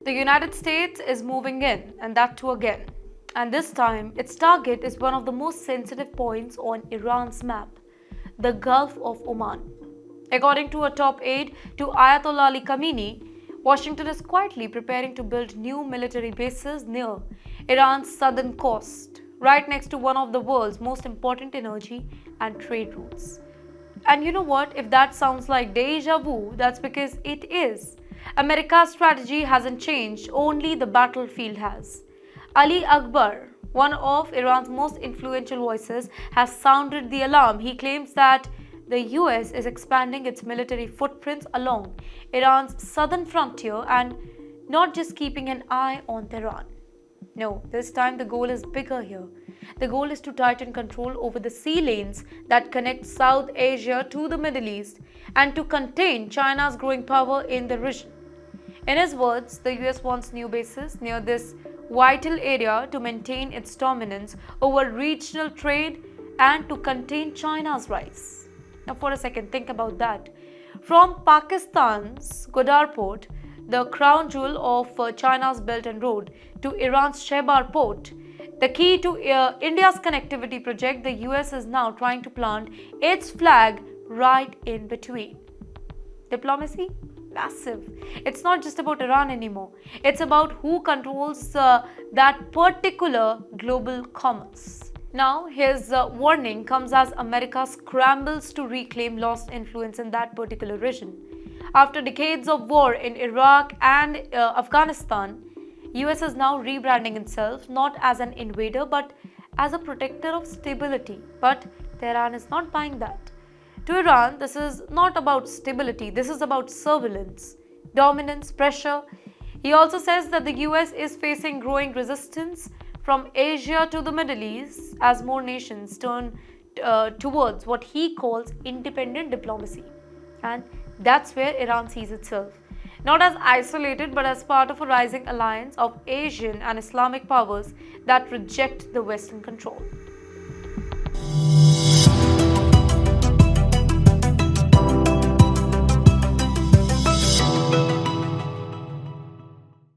The United States is moving in, and that too again. And this time, its target is one of the most sensitive points on Iran's map, the Gulf of Oman. According to a top aide to Ayatollah Ali Khamenei, Washington is quietly preparing to build new military bases near Iran's southern coast, right next to one of the world's most important energy and trade routes. And you know what? If that sounds like deja vu, that's because it is. America's strategy hasn't changed, only the battlefield has. Ali Akbar, one of Iran's most influential voices, has sounded the alarm. He claims that the US is expanding its military footprints along Iran's southern frontier and not just keeping an eye on Tehran. No, this time the goal is bigger here. The goal is to tighten control over the sea lanes that connect South Asia to the Middle East and to contain China's growing power in the region. In his words, the US wants new bases near this vital area to maintain its dominance over regional trade and to contain China's rise. Now, for a second, think about that. From Pakistan's Gwadar port, the crown jewel of China's Belt and Road, to Iran's Chabahar port, the key to India's connectivity project, the US is now trying to plant its flag right in between. Diplomacy? Massive. It's not just about Iran anymore. It's about who controls that particular global commerce. Now, his warning comes as America scrambles to reclaim lost influence in that particular region. After decades of war in Iraq and Afghanistan, US is now rebranding itself not as an invader but as a protector of stability. But Tehran is not buying that. To Iran, this is not about stability, this is about surveillance, dominance, pressure. He also says that the US is facing growing resistance from Asia to the Middle East as more nations turn towards what he calls independent diplomacy. And that's where Iran sees itself. Not as isolated, but as part of a rising alliance of Asian and Islamic powers that reject the Western control.